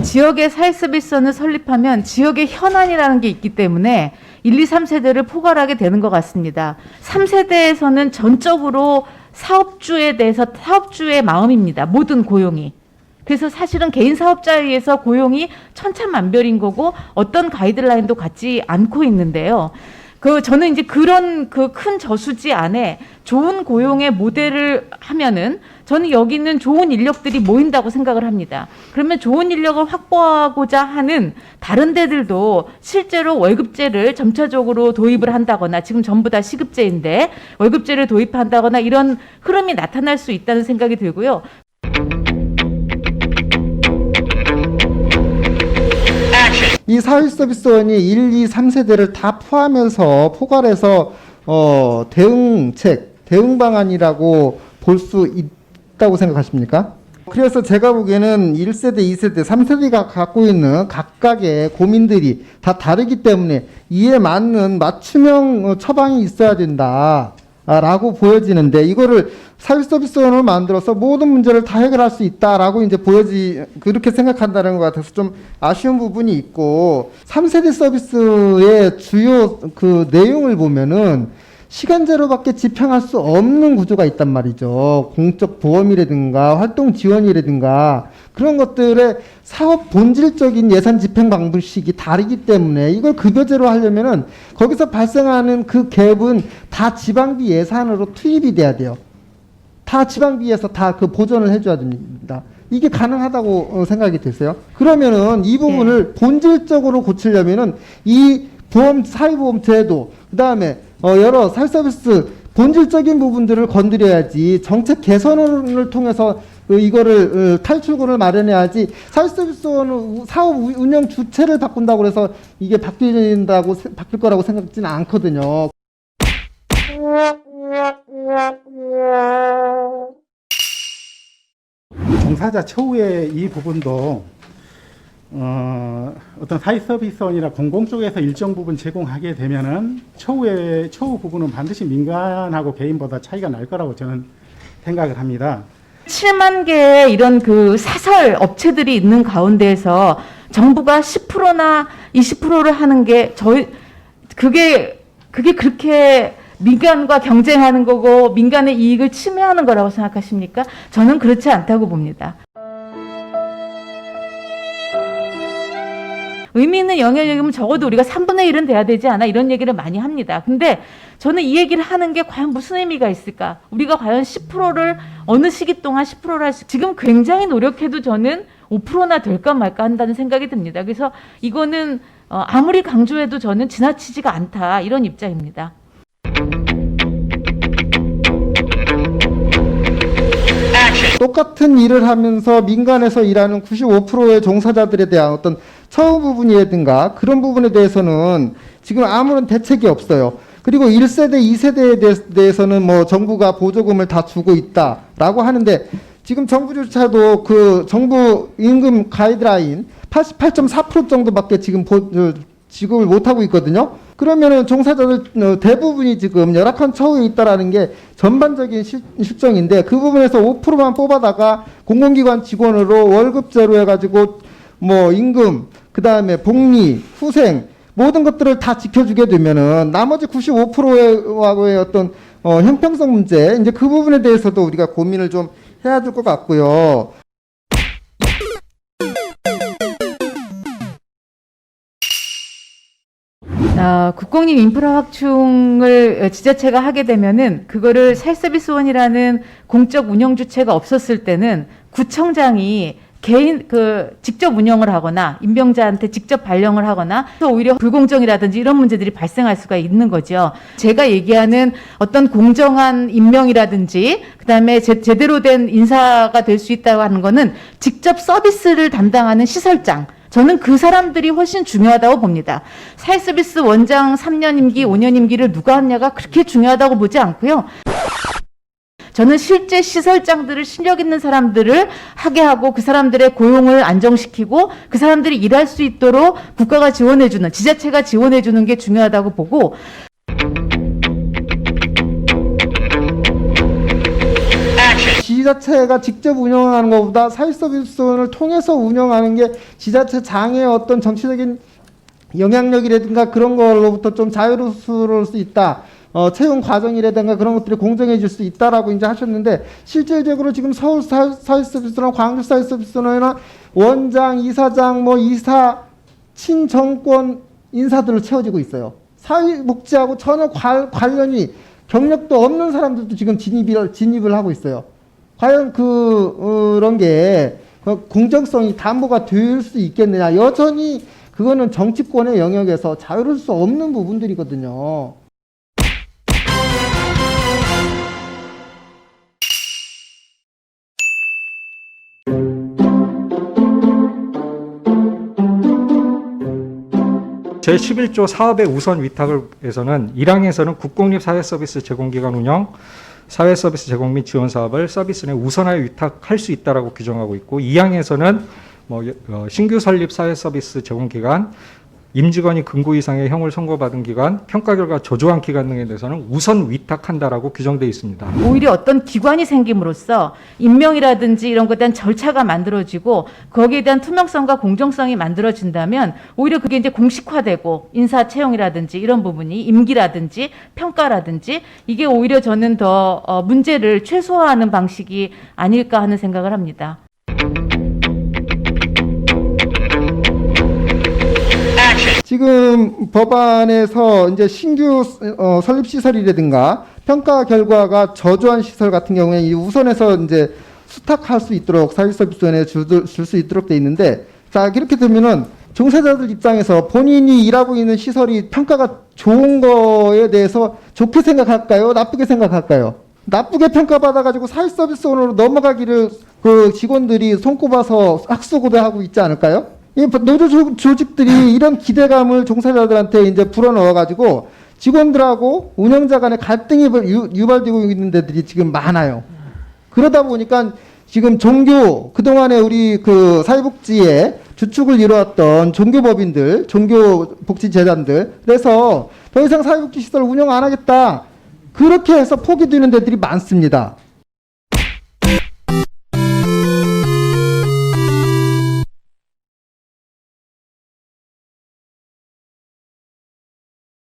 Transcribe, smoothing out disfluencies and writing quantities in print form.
지역의 사회서비스원을 설립하면 지역의 현안이라는 게 있기 때문에 1, 2, 3세대를 포괄하게 되는 것 같습니다. 3세대에서는 전적으로 사업주에 대해서 사업주의 마음입니다. 모든 고용이. 그래서 사실은 개인 사업자에 의해서 고용이 천차만별인 거고 어떤 가이드라인도 갖지 않고 있는데요. 저는 이제 그런 그 큰 저수지 안에 좋은 고용의 모델을 하면은 저는 여기 있는 좋은 인력들이 모인다고 생각을 합니다. 그러면 좋은 인력을 확보하고자 하는 다른 데들도 실제로 월급제를 점차적으로 도입을 한다거나 지금 전부 다 시급제인데 월급제를 도입한다거나 이런 흐름이 나타날 수 있다는 생각이 들고요. 이 사회서비스원이 1, 2, 3세대를 다 포함해서 포괄해서 대응책, 대응 방안이라고 볼 수 있다고 생각하십니까? 그래서 제가 보기에는 1세대, 2세대, 3세대가 갖고 있는 각각의 고민들이 다 다르기 때문에 이에 맞는 맞춤형 처방이 있어야 된다. 라고 보여지는데 이거를 사회서비스원을 만들어서 모든 문제를 다 해결할 수 있다라고 이제 그렇게 생각한다는 것 같아서 좀 아쉬운 부분이 있고 3세대 서비스의 주요 그 내용을 보면은 시간제로밖에 집행할 수 없는 구조가 있단 말이죠. 공적 보험이라든가 활동 지원이라든가 그런 것들의 사업 본질적인 예산 집행 방식이 다르기 때문에 이걸 급여제로 하려면은 거기서 발생하는 그 갭은 다 지방비 예산으로 투입이 돼야 돼요. 다 지방비에서 다 그 보전을 해줘야 됩니다. 이게 가능하다고 생각이 되세요? 그러면은 이 부분을 본질적으로 고치려면은 이 사회보험 제도, 그 다음에 여러 사회서비스 본질적인 부분들을 건드려야지 정책 개선을 통해서 이거를 탈출구를 마련해야지 사회서비스원은 사업 운영 주체를 바꾼다고 해서 이게 바뀔 거라고 생각지는 않거든요. 종사자 처우의 이 부분도 어떤 사회서비스원이나 공공 쪽에서 일정 부분 제공하게 되면은 처우 부분은 반드시 민간하고 개인보다 차이가 날 거라고 저는 생각을 합니다. 7만 개의 이런 그 사설 업체들이 있는 가운데에서 정부가 10%나 20%를 하는 게 그게 그렇게 민간과 경쟁하는 거고 민간의 이익을 침해하는 거라고 생각하십니까? 저는 그렇지 않다고 봅니다. 의미 있는 영향력이면 적어도 우리가 3분의 1은 돼야 되지 않아? 이런 얘기를 많이 합니다. 근데 저는 이 얘기를 하는 게 과연 무슨 의미가 있을까? 우리가 과연 10%를 어느 시기 동안 10%를 지금 굉장히 노력해도 저는 5%나 될까 말까 한다는 생각이 듭니다. 그래서 이거는 아무리 강조해도 저는 지나치지가 않다. 이런 입장입니다. 똑같은 일을 하면서 민간에서 일하는 95%의 종사자들에 대한 어떤 처우 부분이라든가 그런 부분에 대해서는 지금 아무런 대책이 없어요. 그리고 1세대, 2세대에 대해서는 뭐 정부가 보조금을 다 주고 있다라고 하는데 지금 정부조차도 그 정부 임금 가이드라인 88.4% 정도밖에 지금 지급을 못하고 있거든요. 그러면은 종사자들 대부분이 지금 열악한 처우에 있다라는 게 전반적인 실정인데 그 부분에서 5%만 뽑아다가 공공기관 직원으로 월급제로 해가지고 뭐 임금, 그 다음에 복리, 후생 모든 것들을 다 지켜주게 되면은 나머지 95%의 어떤 형평성 문제 이제 그 부분에 대해서도 우리가 고민을 좀 해야 될 것 같고요. 국공립 인프라 확충을 지자체가 하게 되면은 그거를 사회서비스원이라는 공적 운영 주체가 없었을 때는 구청장이 직접 운영을 하거나 임명자한테 직접 발령을 하거나 또 오히려 불공정이라든지 이런 문제들이 발생할 수가 있는 거죠. 제가 얘기하는 어떤 공정한 임명이라든지 그다음에 제대로 된 인사가 될 수 있다고 하는 거는 직접 서비스를 담당하는 시설장, 저는 그 사람들이 훨씬 중요하다고 봅니다. 사회서비스 원장 3년 임기, 5년 임기를 누가 하느냐가 그렇게 중요하다고 보지 않고요. 저는 실제 시설장들을 실력 있는 사람들을 하게 하고 그 사람들의 고용을 안정시키고 그 사람들이 일할 수 있도록 국가가 지원해주는, 지자체가 지원해주는 게 중요하다고 보고 지자체가 직접 운영하는 것보다 사회서비스원을 통해서 운영하는 게 지자체장의 어떤 정치적인 영향력이라든가 그런 걸로부터 좀 자유로울 수 있다. 채용 과정이라든가 그런 것들이 공정해질 수 있다라고 이제 하셨는데, 실질적으로 지금 서울 사회서비스원, 광주 사회서비스원이나 원장, 이사장, 뭐 이사, 친정권 인사들로 채워지고 있어요. 사회복지하고 전혀 관련이 경력도 없는 사람들도 지금 진입을 하고 있어요. 과연 그런 게 공정성이 담보가 될 수 있겠느냐? 여전히 그거는 정치권의 영역에서 자유로울 수 없는 부분들이거든요. 제11조 사업의 우선 위탁에서는 1항에서는 국공립 사회서비스 제공기관 운영, 사회서비스 제공 및 지원 사업을 서비스 내 우선하여 위탁할 수 있다라고 규정하고 있고, 2항에서는 신규 설립 사회서비스 제공기관, 임직원이 금고 이상의 형을 선고받은 기관, 평가 결과 저조한 기관 등에 대해서는 우선 위탁한다라고 규정되어 있습니다. 오히려 어떤 기관이 생김으로써 임명이라든지 이런 것에 대한 절차가 만들어지고 거기에 대한 투명성과 공정성이 만들어진다면 오히려 그게 이제 공식화되고 인사 채용이라든지 이런 부분이 임기라든지 평가라든지 이게 오히려 저는 더 문제를 최소화하는 방식이 아닐까 하는 생각을 합니다. 지금 법안에서 이제 신규 설립 시설이라든가 평가 결과가 저조한 시설 같은 경우에 이 우선해서 이제 수탁할 수 있도록 사회서비스원에 줄 수 있도록 돼 있는데, 자, 이렇게 되면은 종사자들 입장에서 본인이 일하고 있는 시설이 평가가 좋은 거에 대해서 좋게 생각할까요? 나쁘게 생각할까요? 나쁘게 평가받아가지고 사회서비스원으로 넘어가기를 그 직원들이 손꼽아서 학수고대하고 있지 않을까요? 이 노조 조직들이 이런 기대감을 종사자들한테 이제 불어넣어가지고 직원들하고 운영자 간의 갈등이 유발되고 있는 데들이 지금 많아요. 그러다 보니까 지금 종교, 그동안에 우리 그 사회복지의 주축을 이루었던 종교법인들, 종교복지재단들, 그래서 더 이상 사회복지시설 운영 안 하겠다. 그렇게 해서 포기되는 데들이 많습니다.